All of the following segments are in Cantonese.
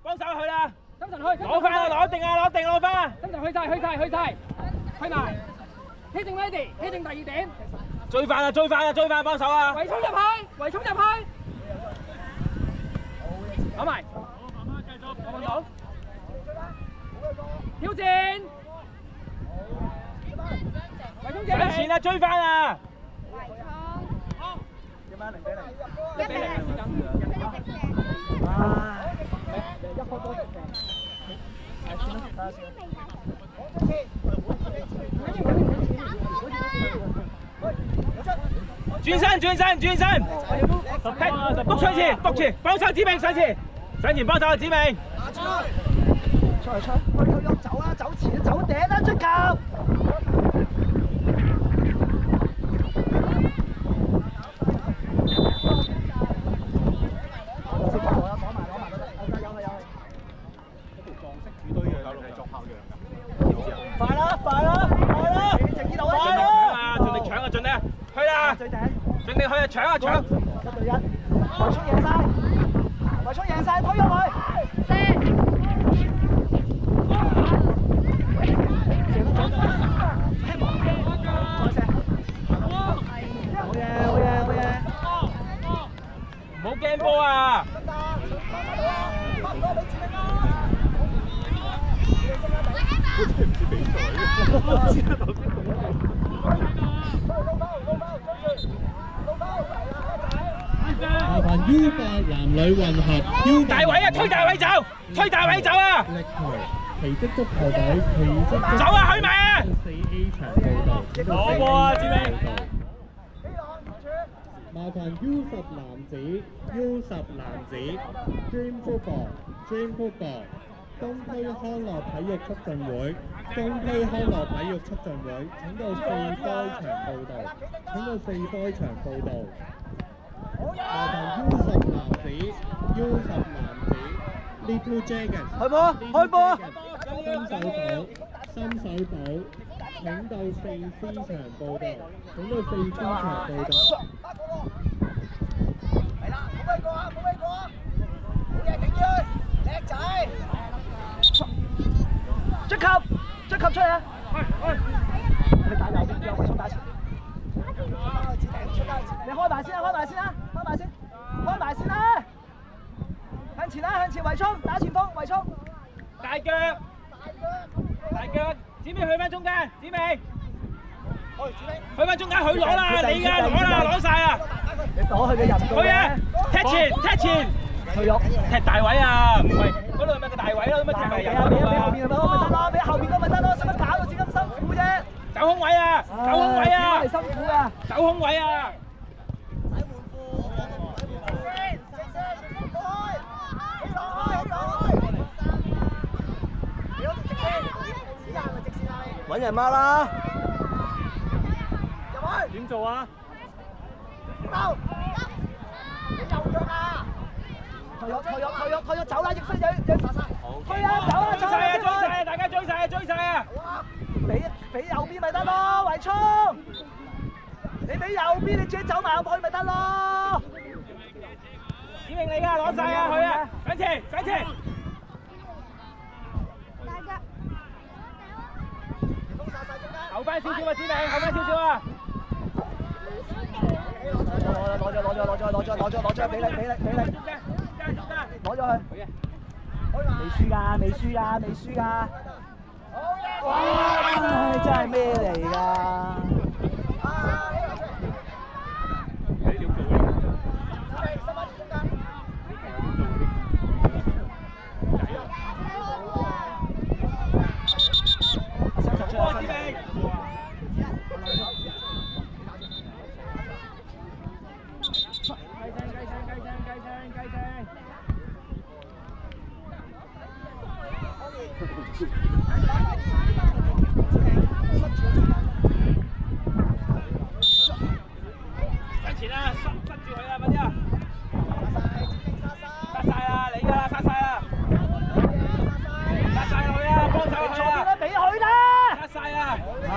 幫手去啦！深圳去，攞翻啊！攞定啊！攞定攞翻啊！深圳去晒，去埋，起正 ready， 起正第二點，追翻啊！追翻啊！追翻幫手啊！圍衝入去，圍衝入去，攞埋，我揾到，挑戰，圍衝上前啊！追翻啊！1比0啊，先咁。轉身！督上前，幫手指明上前幫手指明。出，去走啊！走前，走頂啦！出球！快啦！盡力搶啊！去啦！盡力去啊！搶啊！搶！ 1對1，圍衝贏晒，推入去。好嘢！唔好驚波啊！麻煩 U8 男女混合 U8 大位啊！推大位走啊！力球奇蹟足球隊奇蹟走啊！許埋啊！4A 場報道，攞波啊！志明。麻煩 U10 男子 Dream Football 東區康樂體育促進會，請到4開場報道，麻煩 U10 男子 Little Dragons 開波！新手組，請到4C 場報道，係啦，冇威過啊！好嘢，頂住，叻仔！出球出嚟啊！你打右邊，讓圍衝打前。你開埋先啦！向前圍衝，打前鋒圍衝。大腳，子明去翻中間，子明。去翻中間，佢攞啦，你㗎，攞晒啊！你攞佢嘅人去啊！踢前，退咗，踢大位啊！唔係嗰度係咪個大位咯？咁咪踢埋人嗰度啊！俾後邊嗰咪得咯，使乜搞到自己咁辛苦啫？走空位啊！係辛苦噶。走空位啊！揾人孖啦！點做啊？退咗走啦！逆飛仔，退啊！走啊！追晒啊！大家追晒啊！俾右邊咪得咯，圍衝！你俾右邊，你自己走埋入去咪得咯！子明你㗎，攞晒啊！去啊！上前！後翻少少啊！子明，後翻少少啊！攞咗，俾你，攞咗佢。未輸㗎。哇！真係咩嚟㗎？上前啦，塞住佢啦，快啲啊！殺晒啦，你㗎啦，殺晒啦！殺晒佢啊，幫手佢啊！俾佢啦！殺晒啊！唉，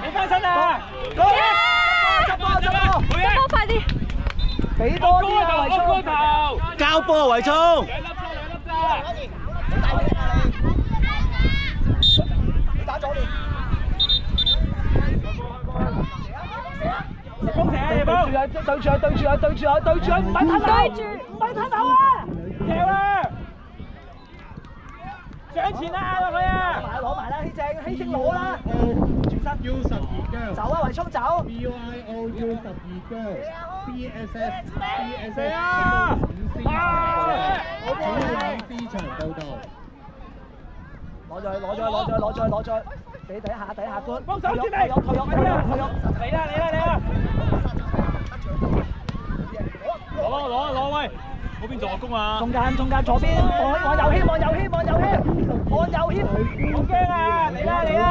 你翻身啊！執波，俾多啲啊！圍衝！交波圍衝！你打左邊。攻城啊！葉鋒，對住佢，唔係吞口，唔係吞口啊！掉啦！上前啦，佢啊！攞埋啦，希正攞啦，轉身 U12 girl 走啊，維聰走。 BYO U12 girl CSS 射啊！主領 C 場報道。攞咗，俾第一下官，幫手接退喐，嚟啦！攞喂！嗰邊助攻啊！中間左邊，望右牽，好驚啊！嚟啦！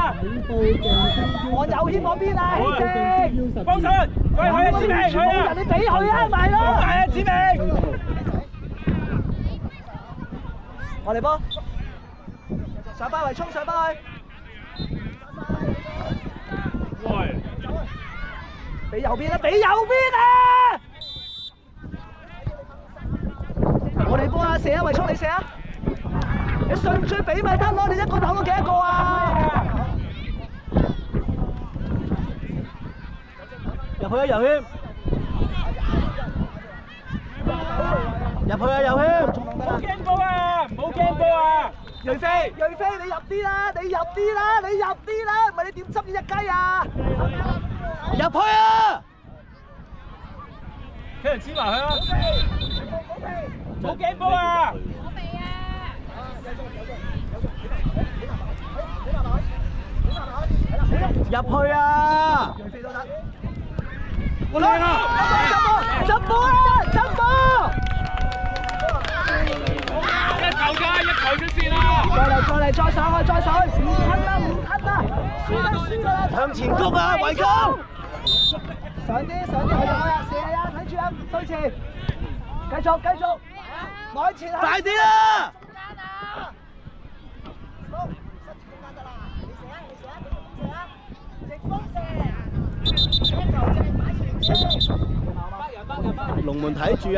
望右牽嗰邊啊，希正，幫手，喂佢啊，子明，佢啊，你俾佢啊，埋咯，係啊，子明，我嚟波，上翻嚟衝上翻去，喂，俾右邊啊！我哋波啊，射啊，維聰你射啊！你信唔信俾咪得咯？你一個投到幾多個啊？入去啊，右圈！冇驚波啊！瑞飛，你入啲啦！唔係你點執呢只雞啊？入去啊！俾人黐埋佢啊！冇驚波啊！入去啊！我嚟啦！執波！一球出線啦！再上去！唔吞啦！輸啦！向前谷啊，維聰！上啲，去啊！射啊！睇住啊！對前，繼續！往前快啲啦！龍門睇住啊！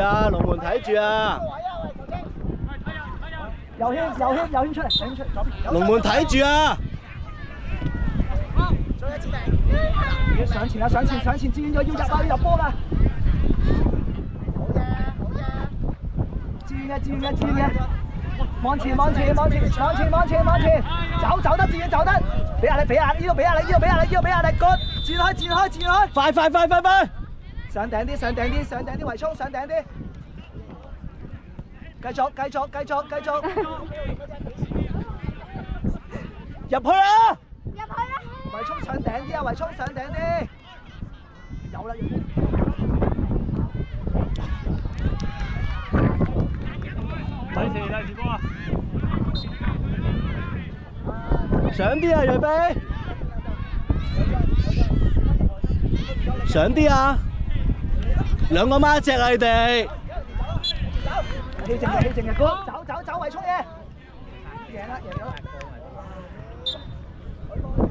右圈出嚟，龍門睇住啊！上前，志遠要入波啦！志遠，往前，走得，志遠走得，俾壓力，呢度俾壓力，good，轉開，快！上頂啲，維聰上頂啲，繼續，入去啊！維聰上頂啲，有啦，第時波啊！上啲啊，瑞飛！上啲啊！兩個孖隻啊，你哋！氣靜嘅哥，走，維聰嘢！贏咗啦！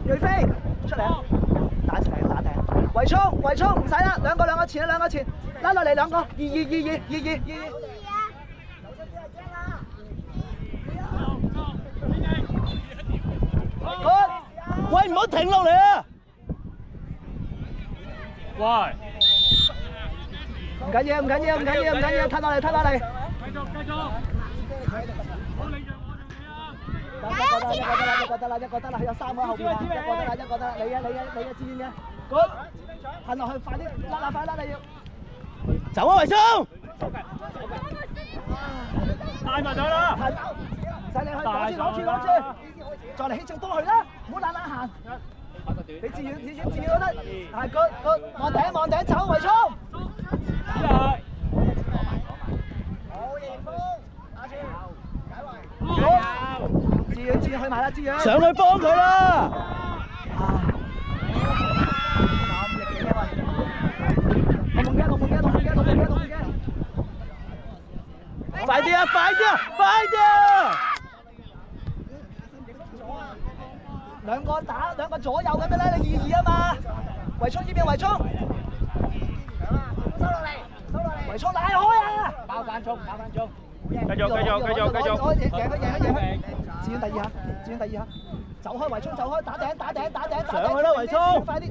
瑞飛出嚟啊！打停！維聰唔使啦，兩個前，拉落嚟兩個，二。喂，唔好停落嚟啊！喂，唔緊要，褪落嚟。繼續，好理讓我哋啊！一個得啦，有三個後邊啊，一個得啦，你嘅志願嘅，good，褪落去，快啲，你要走啊，維聰，帶埋上啦！唔使你去，攞住，再嚟起正波佢啦，唔好懶行，俾志遠都得，係 good，望頂走，維聰，志遠去埋啦，志遠上去幫佢啦！龍門嘅，快啲啊！兩個左右咁樣咧，你2-2啊嘛！維聰呢邊，維聰收落嚟，維聰拉開啊！包翻中，繼續，我贏佢，志遠第二下，走開圍衝，走開，打頂，上去啦圍衝快啲，去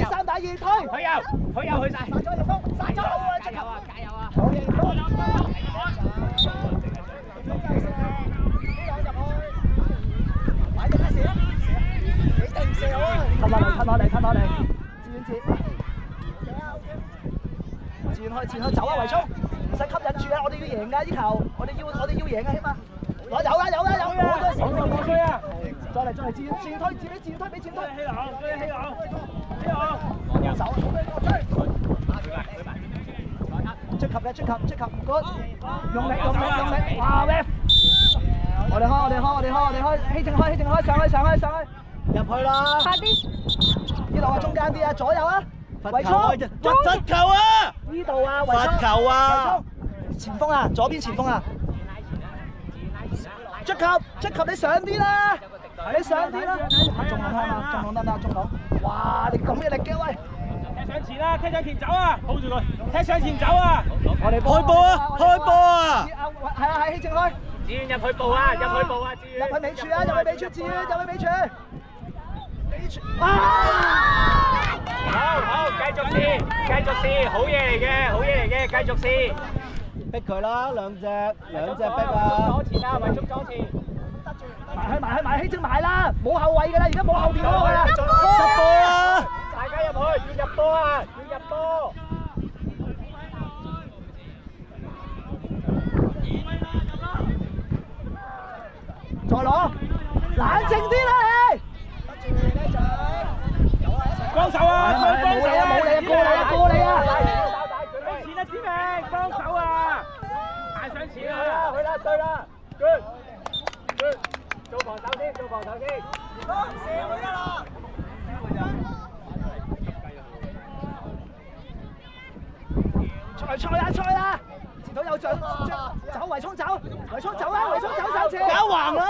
3打2，推，佢又去晒，殺咗葉鋒，殺咗好啊，加油啊！好嘢，葉鋒，快啲開始啊！幾定射好啊！褪落嚟，志遠志遠去走啊圍衝，唔使吸引住啊！我哋要贏㗎呢球，我哋要贏啊！起碼有好多時過追啊！再嚟，志遠推，俾志遠推，希朗，走啊！追及，good， 用力，哇 ref！ 我哋開，希正開，上去，入去啦！快啲！呢度啊，中間啲啊，左右啊，圍衝，罰球啊！呢度啊，圍衝，罰球啊！前鋒啊，左邊前鋒啊，追及你上啲啦，你上啲啦，中籠得，中籠，哇！你咁嘅力嘅喂！踢上前啦，踢上前走啊 ！hold 住佢，踢上前走啊！我哋開波啊！係啊，希正開。志遠入去步啊！志遠。入去尾柱啊！志遠入去尾柱。啊！好，繼續試，好嘢嚟嘅，繼續試。逼佢啦，兩隻逼啊！左前啊，圍衝左前。埋，希正埋啦，冇後衞㗎啦，而家冇後邊嗰個啦。執波啊！大家入去，要入波啊！再攞，冷靜啲啦你！幫手啊！過你啊！向前啊，子明，幫手啊！行上前啊！去啦，對啦 ，good， 做防守先。射佢啦！賽啦！前頭有獎，走圍衝走啊！圍衝走上前！搞橫啦！